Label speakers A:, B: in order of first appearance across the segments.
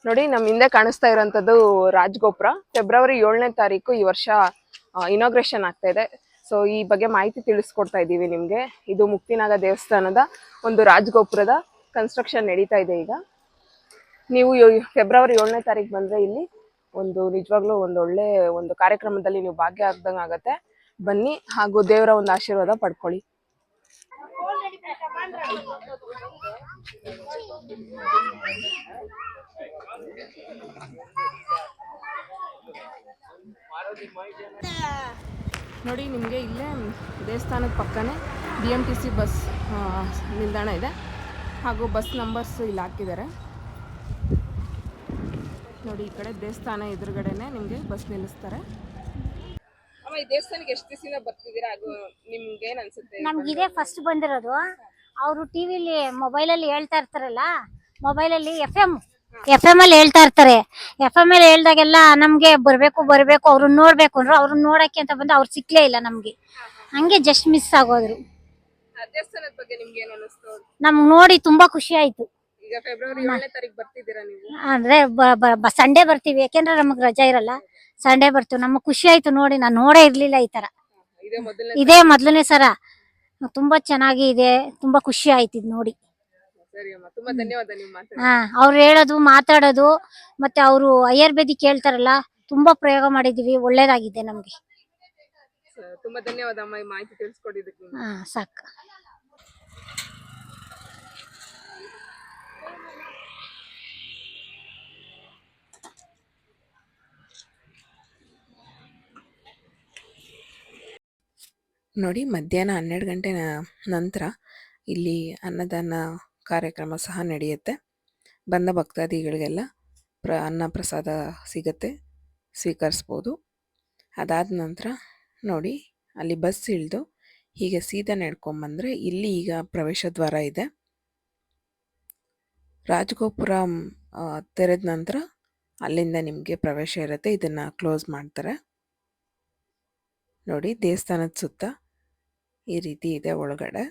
A: ನೋಡಿ ನಮ್ಮ ಹಿಂದೆ ಕಾಣಿಸ್ತಾ ಇರೋಂಥದ್ದು ರಾಜಗೋಪುರ. ಫೆಬ್ರವರಿ 7ನೇ ತಾರೀಕು ಈ ವರ್ಷ ಇನಾಗ್ರೇಷನ್ ಆಗ್ತಾ ಇದೆ. ಸೊ ಈ ಬಗ್ಗೆ ಮಾಹಿತಿ ತಿಳಿಸ್ಕೊಡ್ತಾ ಇದ್ದೀವಿ ನಿಮಗೆ. ಇದು ಮುಕ್ತಿನಾಗ ದೇವಸ್ಥಾನದ ಒಂದು ರಾಜಗೋಪುರದ ಕನ್ಸ್ಟ್ರಕ್ಷನ್ ನಡೀತಾ ಇದೆ ಈಗ. ನೀವು ಫೆಬ್ರವರಿ 7ನೇ ತಾರೀಕು ಬಂದರೆ ಇಲ್ಲಿ ನಿಜವಾಗ್ಲೂ ಒಳ್ಳೆ ಕಾರ್ಯಕ್ರಮದಲ್ಲಿ ನೀವು ಭಾಗಿಯಾಗ್ದಂಗೆ ಆಗುತ್ತೆ. ಬನ್ನಿ, ಹಾಗೂ ದೇವರ ಒಂದು ಆಶೀರ್ವಾದ ಪಡ್ಕೊಳ್ಳಿ. ನೋಡಿ, ನಿಮಗೆ ಇಲ್ಲೇ ದೇವಸ್ಥಾನದ ಪಕ್ಕನೇ BMTC ಬಸ್ ನಿಲ್ದಾಣ ಇದೆ, ಹಾಗೂ ಬಸ್ ನಂಬರ್ಸ್ ಇಲ್ಲಿ ಹಾಕಿದ್ದಾರೆ. ನೋಡಿ, ಈ ಕಡೆ ದೇವಸ್ಥಾನ ಎದುರುಗಡೆನೆ ನಿಮಗೆ ಬಸ್ ನಿಲ್ಲಿಸ್ತಾರೆ. ಈ ದೇವಸ್ಥಾನಕ್ಕೆ ಎಷ್ಟು ದಿವಸದಿಂದ ಬರ್ತಿದ್ದೀರಾ? ಅದು ನಿಮ್ಗೆ ಏನು ಅನ್ಸುತ್ತೆ?
B: ನಮ್ಗೆ ಇದೇ ಫಸ್ಟ್ ಬಂದಿರೋದು. ಅವರು ಟಿವಿಲಿ ಮೊಬೈಲಲ್ಲಿ ಹೇಳ್ತಾ ಇರ್ತಾರಲ್ಲ, ಮೊಬೈಲಲ್ಲಿ ಎಫ್ ಎಂ ಅಲ್ಲಿ ಹೇಳ್ತಾ ಇರ್ತಾರೆ. FM ಅಲ್ಲಿ ಹೇಳ್ದಾಗೆಲ್ಲ ನಮ್ಗೆ ಬರ್ಬೇಕು ಅವ್ರನ್ನ ನೋಡ್ಬೇಕು ಅಂದ್ರು. ಅವ್ರನ್ನ ನೋಡಕ್ಕೆ ಅಂತ ಬಂದು ಅವ್ರು ಸಿಕ್ಲೇ ಇಲ್ಲ ನಮ್ಗೆ. ಹಂಗೆ ಜಸ್ಟ್ ಮಿಸ್ ಆಗೋದ್ರು.
A: ದೇವಸ್ಥಾನದ ಬಗ್ಗೆ ನಿಮ್ಗೆ ಏನು ಅನಿಸ್ತು?
B: ನಮ್ಗೆ ನೋಡಿ ತುಂಬಾ ಖುಷಿ ಆಯ್ತು.
A: ಈಗ ಫೆಬ್ರವರಿ 7ನೇ ತಾರೀಕು ಬರ್ತಿದ್ದೀರಾ ನೀವು?
B: ಅಂದ್ರೆ ಸಂಡೇ ಬರ್ತೀವಿ, ಯಾಕೆಂದ್ರೆ ನಮಗ್ ರಜಾ ಇರಲ್ಲ. ಸಂಡೇ ಬರ್ತೀವಿ. ನಮಗ್ ಖುಷಿ ಆಯ್ತು ನೋಡಿ. ನಾನು ನೋಡೇ ಇರ್ಲಿಲ್ಲ ಈ ತರ. ಇದೇ ಮೊದಲನೇ ಸಲ. ತುಂಬಾ ಚೆನ್ನಾಗಿ ಇದೆ. ತುಂಬಾ ಖುಷಿ ಆಯ್ತು ಇದು ನೋಡಿ.
A: ತುಂಬಾ ಧನ್ಯವಾದ.
B: ಅವ್ರು ಹೇಳೋದು, ಮಾತಾಡೋದು, ಮತ್ತೆ ಅವರು ಆಯುರ್ವೇದಿಕ್ ಕೇಳ್ತಾರಲ್ಲ, ತುಂಬಾ ಪ್ರಯೋಗ ಮಾಡಿದೀವಿ. ಒಳ್ಳೇದಾಗಿದೆ ನಮ್ಗೆ.
A: ತುಂಬಾ ಧನ್ಯವಾದ ಅಮ್ಮ, ಈ ಮಾಹಿತಿ ತಿಳಿಸ್ಕೊಟ್ಟಿದ್ದಕ್ಕೆ.
B: ಸಾಕು.
A: ನೋಡಿ, ಮಧ್ಯಾಹ್ನ 12 ಗಂಟೆ ನಂತರ ಇಲ್ಲಿ ಅನ್ನದಾನ ಕಾರ್ಯಕ್ರಮ ಸಹ ನಡೆಯುತ್ತೆ. ಬಂದ ಭಕ್ತಾದಿಗಳಿಗೆಲ್ಲ ಅನ್ನ ಪ್ರಸಾದ ಸಿಗುತ್ತೆ, ಸ್ವೀಕರಿಸ್ಬೋದು. ಅದಾದ ನಂತರ ನೋಡಿ, ಅಲ್ಲಿ ಬಸ್ ಇಳಿದು ಹೀಗೆ ಸೀದಾ ನಡ್ಕೊಂಬಂದರೆ ಇಲ್ಲಿ ಈಗ ಪ್ರವೇಶ ದ್ವಾರ ಇದೆ. ರಾಜಗೋಪುರ ತೆರೆದ ನಂತರ ಅಲ್ಲಿಂದ ನಿಮಗೆ ಪ್ರವೇಶ ಇರುತ್ತೆ. ಇದನ್ನು ಕ್ಲೋಸ್ ಮಾಡ್ತಾರೆ. ನೋಡಿ, ದೇವಸ್ಥಾನದ ಸುತ್ತ ಈ ರೀತಿ ಇದೆ ಒಳಗಡೆ.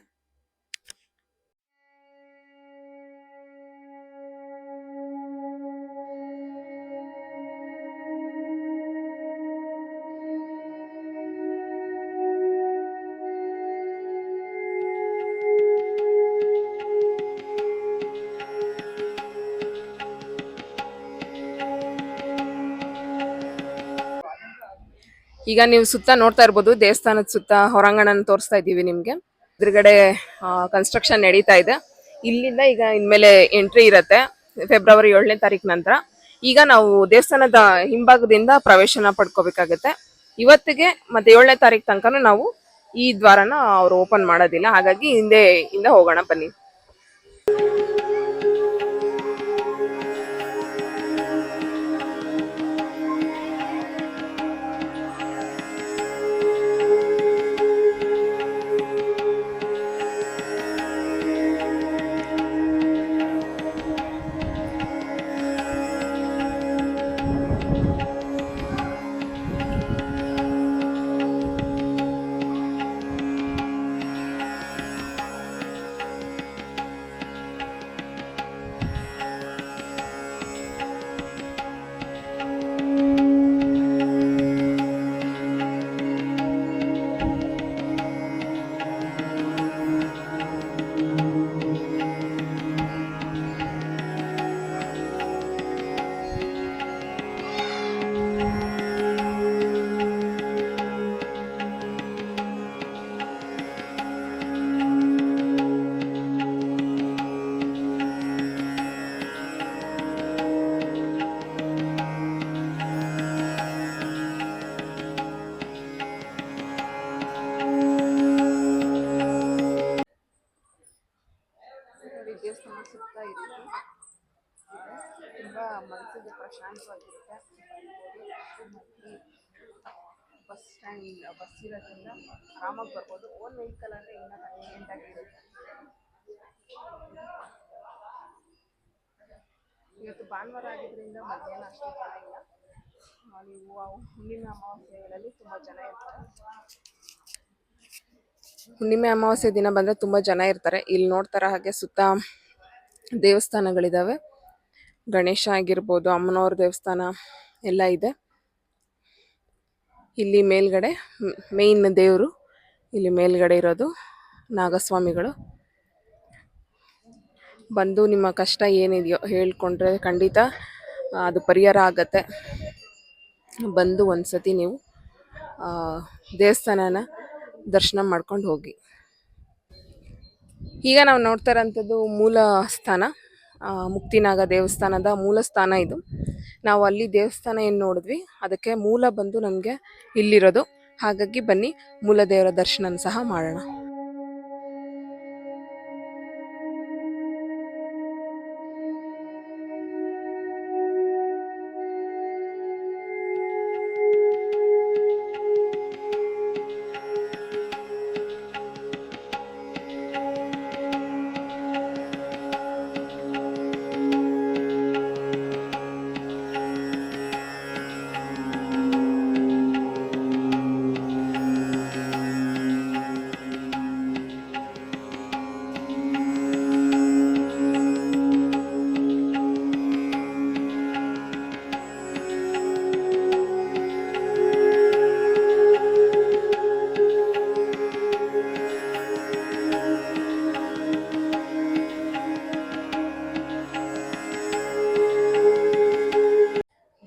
A: ಈಗ ನೀವು ಸುತ್ತ ನೋಡ್ತಾ ಇರ್ಬೋದು, ದೇವಸ್ಥಾನದ ಸುತ್ತ ಹೊರಾಂಗಣ ತೋರಿಸ್ತಾ ಇದ್ದೀವಿ ನಿಮ್ಗೆ. ಎದುರುಗಡೆ ಕನ್ಸ್ಟ್ರಕ್ಷನ್ ನಡೀತಾ ಇದೆ. ಇಲ್ಲಿಂದ ಈಗ ಇನ್ಮೇಲೆ ಎಂಟ್ರಿ ಇರತ್ತೆ ಫೆಬ್ರವರಿ 7ನೇ ತಾರೀಕು ನಂತರ. ಈಗ ನಾವು ದೇವಸ್ಥಾನದ ಹಿಂಭಾಗದಿಂದ ಪ್ರವೇಶನ ಪಡ್ಕೋಬೇಕಾಗತ್ತೆ. ಇವತ್ತಿಗೆ ಮತ್ತೆ 7ನೇ ತಾರೀಕು ತನಕ ನಾವು ಈ ದ್ವಾರನ ಅವರು ಓಪನ್ ಮಾಡೋದಿಲ್ಲ. ಹಾಗಾಗಿ ಹಿಂದೆ ಹೋಗೋಣ ಬನ್ನಿ. ದೇವಸ್ಥಾನ ಸುತ್ತ ಇರುತ್ತೆ. ತುಂಬ ಮನಸ್ಸಿಗೆ ಪ್ರಶಾಂತವಾಗಿರುತ್ತೆ. ಬಸ್ ಸ್ಟ್ಯಾಂಡ್ ಬಸ್ ಇರೋದ್ರಿಂದ ಆರಾಮಾಗಿ ಬರ್ಬೋದು. ಓನ್ ವೆಹಿಕಲ್ ಅಂದರೆ ಇನ್ನೂ ಕನ್ವೀನಿಯೆಂಟಾಗಿರುತ್ತೆ. ಇವತ್ತು ಭಾನುವಾರ ಆಗಿದ್ದರಿಂದ ಮಧ್ಯಾಹ್ನ ಅಷ್ಟು ಜನ ಇಲ್ಲ. ನೀವು ಹುಣ್ಣಿಮೆ ಅಮಾವಾಸ್ಯೆಗಳಲ್ಲಿ ತುಂಬ ಜನ ಇರ್ತಾರೆ. ಹುಣ್ಣಿಮೆ ಅಮಾವಾಸ್ಯೆ ದಿನ ಬಂದರೆ ತುಂಬ ಜನ ಇರ್ತಾರೆ. ಇಲ್ಲಿ ನೋಡ್ತಾರ ಹಾಗೆ ಸುತ್ತ ದೇವಸ್ಥಾನಗಳಿದ್ದಾವೆ. ಗಣೇಶ ಆಗಿರ್ಬೋದು, ಅಮ್ಮನವ್ರ ದೇವಸ್ಥಾನ ಎಲ್ಲ ಇದೆ. ಇಲ್ಲಿ ಮೇಲ್ಗಡೆ ಮೇಯ್ನ್ ದೇವರು ಇಲ್ಲಿ ಮೇಲ್ಗಡೆ ಇರೋದು ನಾಗಸ್ವಾಮಿಗಳು. ಬಂದು ನಿಮ್ಮ ಕಷ್ಟ ಏನಿದೆಯೋ ಹೇಳ್ಕೊಂಡ್ರೆ ಖಂಡಿತ ಅದು ಪರಿಹಾರ ಆಗತ್ತೆ. ಬಂದು ಒಂದ್ಸತಿ ನೀವು ದೇವಸ್ಥಾನನ ದರ್ಶನ ಮಾಡ್ಕೊಂಡು ಹೋಗಿ. ಈಗ ನಾವು ನೋಡ್ತಾ ಇರೋಂಥದ್ದು ಮೂಲ ಸ್ಥಾನ, ಮುಕ್ತಿನಾಗ ದೇವಸ್ಥಾನದ ಮೂಲ ಸ್ಥಾನ ಇದು. ನಾವು ಅಲ್ಲಿ ದೇವಸ್ಥಾನ ಏನು ನೋಡಿದ್ವಿ ಅದಕ್ಕೆ ಮೂಲ ಬಂದು ನಮಗೆ ಇಲ್ಲಿರೋದು. ಹಾಗಾಗಿ ಬನ್ನಿ ಮೂಲ ದೇವರ ದರ್ಶನ ಸಹ ಮಾಡೋಣ.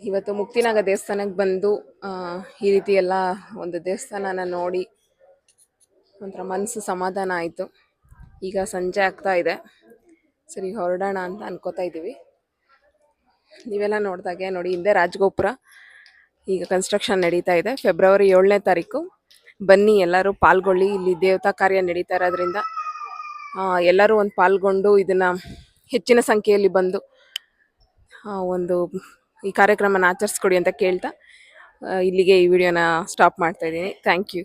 A: ಇವತ್ತು ಮುಕ್ತಿನಾಗ ದೇವಸ್ಥಾನಕ್ಕೆ ಬಂದು ಈ ರೀತಿ ಎಲ್ಲ ಒಂದು ದೇವಸ್ಥಾನನ ನೋಡಿ ಒಂಥರ ಮನಸ್ಸು ಸಮಾಧಾನ ಆಯಿತು. ಈಗ ಸಂಜೆ ಆಗ್ತಾ ಇದೆ, ಸರಿ ಹೊರಡೋಣ ಅಂತ ಅನ್ಕೋತಾ ಇದ್ದೀವಿ. ನೀವೆಲ್ಲ ನೋಡಿದಾಗೆ ನೋಡಿ, ಹಿಂದೆ ರಾಜಗೋಪುರ ಈಗ ಕನ್ಸ್ಟ್ರಕ್ಷನ್ ನಡೀತಾ ಇದೆ. ಫೆಬ್ರವರಿ 7ನೇ ತಾರೀಕು ಬನ್ನಿ, ಎಲ್ಲರೂ ಪಾಲ್ಗೊಳ್ಳಿ. ಇಲ್ಲಿ ದೇವತಾ ಕಾರ್ಯ ನಡೀತಾ ಇರೋದ್ರಿಂದ ಎಲ್ಲರೂ ಒಂದು ಪಾಲ್ಗೊಂಡು ಇದನ್ನು ಹೆಚ್ಚಿನ ಸಂಖ್ಯೆಯಲ್ಲಿ ಬಂದು ಒಂದು ಈ ಕಾರ್ಯಕ್ರಮನ ಆಚರಿಸ್ಕೊಡಿ ಅಂತ ಕೇಳ್ತಾ ಇಲ್ಲಿಗೆ ಈ ವಿಡಿಯೋನ ಸ್ಟಾಪ್ ಮಾಡ್ತಾ ಇದ್ದೀನಿ. Thank you.